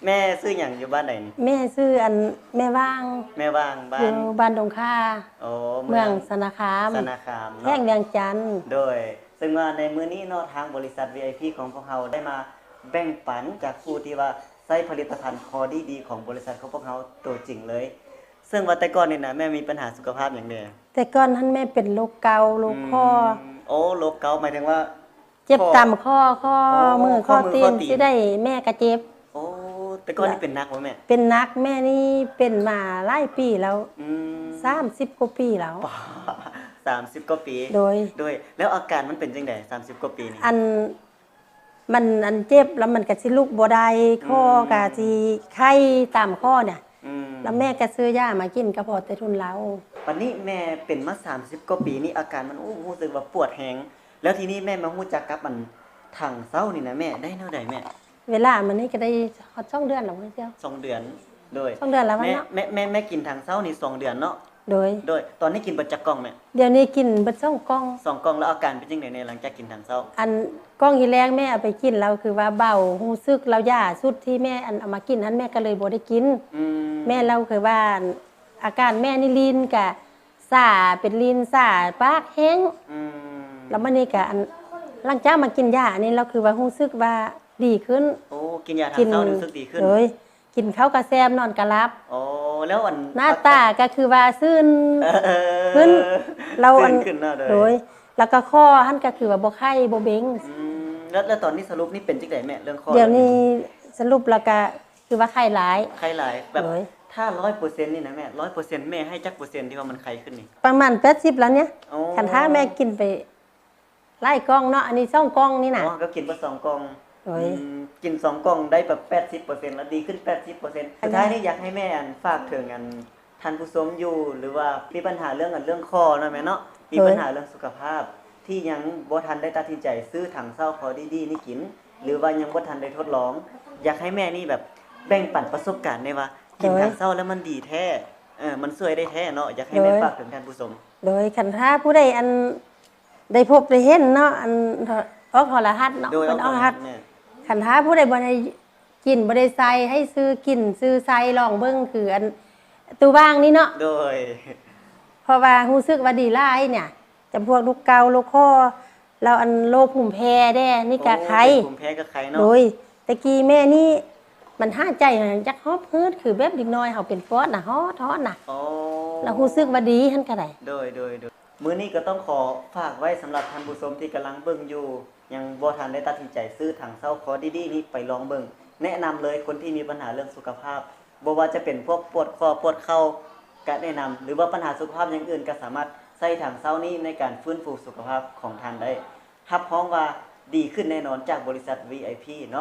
แม่ซื้อหยังอยู่บ้านไหนนี่แม่ชื่ออันแม่ว่าง แม่ว่างบ้าอยู่นบ้านดงค่าโอ้เมืองสนาคาม สนาคาม แท่ง เนาะ เวียงจันทน์โดยซึ่งว่าในมื้อนี้เนาะทางบริษัท VIP ของพวกเราได้มาแบ่งปันจากผู้ที่ว่าใช้ผลิตภัณฑ์คอดีๆของบริษัทของพวกเราตัวจริงเลย ซึ่งว่าแต่ก่อนนี่นะแม่มีปัญหาสุขภาพอย่างเดียวแต่ก่อนท่านแม่เป็นโรคเกาต์โรคคอโอ้โรคเกาต์หมายถึงว่าเจ็บตามข้อมือข้อตีนสิได้แม่ก็เจ็บโอ้แต่ก่อนนี่เป็นนักบ่แม่เป็นนักแม่นี่เป็นมาหลายปีแล้ว30กว่าปีแล้ว30กว่าปีโดยแล้วอาการมันเป็นจังได๋30กว่าปีนี่มันเจ็บแล้วมันก็สิลุกบ่ได้ข้อก็สิไข้ตามข้อเนี่ยแล้วแม่ก็ซื้อยามากินก็พอแต่ทุนเราวันนี้แม่เป็นมา30กว่าปีนี่อาการมันรู้สึกว่าปวดแฮงแล้วทีนี้แม่มารู้จักกับมันถังเซานี่นะแม่ได้แนวใดแม่เวลามันนี่ก็ได้ฮอด2เดือนแล้วมื้อเดียว2เดือนโดย2เดือนแล้วเนาะแม่กินถังเซานี่2เดือนเนาะโดยตอนนี้กินเบิดจักกล่องแม่เดี๋ยวนี้กินเบิด2กล่อง2กล่องแล้วอาการเป็นจังได๋เนี่ยหลังจากกินถังเซาอันกล่องที่แรกแม่เอาไปกินแล้วคือว่าเบารู้สึกแล้วยาสุดที่แม่เอามากินนั้นแม่ก็เลยบ่ได้กินแม่เราคือว่าอาการแม่นี่ลิ้นก็ซ่าเป็นลิ้นซ่าปากแห้งแล้วมื้อนี้ก็หลังจากมากินยาอันนี้เราคือว่ารู้สึกว่าดีขึ้นโอ้กินยาถังเซารู้สึกดีขึ้นโดยกินข้าวกระแซมนอนกะหลับอ๋อแล้วหน้าตาก็คือว่าซื่นขึ้นเราขึ้นเนาะโดยแล้วก็ข้อหั่นก็คือว่าบ่ไข้บ่เบ่งแล้วตอนนี้สรุปนี่เป็นจังได๋แม่เรื่องข้อเดี๋ยวนี้สรุปแล้วก็คือว่าไข้หลายแบบถ้า 100% นี่นะแม่ 100% แม่ให้จักเปอร์เซ็นต์ที่ว่ามันไข้ขึ้นนี่ประมาณ80แล้วเนี่ยคันถ้าแม่กินไปหลายกล่องเนาะอันนี้2กล่องนี่น่ะอ๋อก็กินไป2กล่องกิน2กล่องได้แบบ80%แล้วดีขึ้น80%สุดท้ายนี่อยากให้แม่ฝากถึงท่านผู้ชมอยู่หรือว่ามีปัญหาเรื่องคอเนาะแม่เนาะมีปัญหาเรื่องสุขภาพที่ยังบ่ทันได้ตัดสินใจซื้อถังเซาคอดีๆนี่กินหรือว่ายังบ่ทันได้ทดลองอยากให้แม่นี่แบบแบ่งปันประสบการณ์ได้ว่ากินถังเซาแล้วมันดีแท้มันช่วยได้แท้เนาะอยากให้แม่ฝากถึงท่านผู้ชมโดยคันถ้าผู้ใดได้พบได้เห็นเนาะออกโทรทัศน์เนาะเป็นออกโทรทัศน์คันถ้าผู้ใดบ่ได้กินบ่ได้ใส่ให้ซื้อกินซื้อใส่ลองเบิ่งคือตู้ว่างนี่เนาะโดยเพราะว่ารู้สึกว่าดีหลายเนี่ยจำพวกลูกเกาโรคคอแล้วโรคภูมิแพ้แด้นี่ก็ไข้ภูมิแพ้ก็ไข้เนาะโดยตะกี้แม่นี่มันหายใจจักฮอบฮืดคือแบบเด็กน้อยเฮาเป็นฟอสน่ะฮอดน่ะแล้วรู้สึกว่าดีหั่นก็ได้โดยมื้อนี้ก็ต้องขอฝากไว้สำหรับท่านผู้ชมที่กำลังเบิ่งอยู่ยังบ่ทันได้ตัดสินใจซื้อถังเซาคอดีๆนี้ไปลองเบิ่งแนะนำเลยคนที่มีปัญหาเรื่องสุขภาพบ่ว่าจะเป็นพวกปวดคอปวดเข่าก็แนะนำหรือว่าปัญหาสุขภาพอย่างอื่นก็สามารถใช้ถังเซานี้ในการฟื้นฟูสุขภาพของท่านได้รับรองว่าดีขึ้นแน่นอนจากบริษัท VIP เนาะ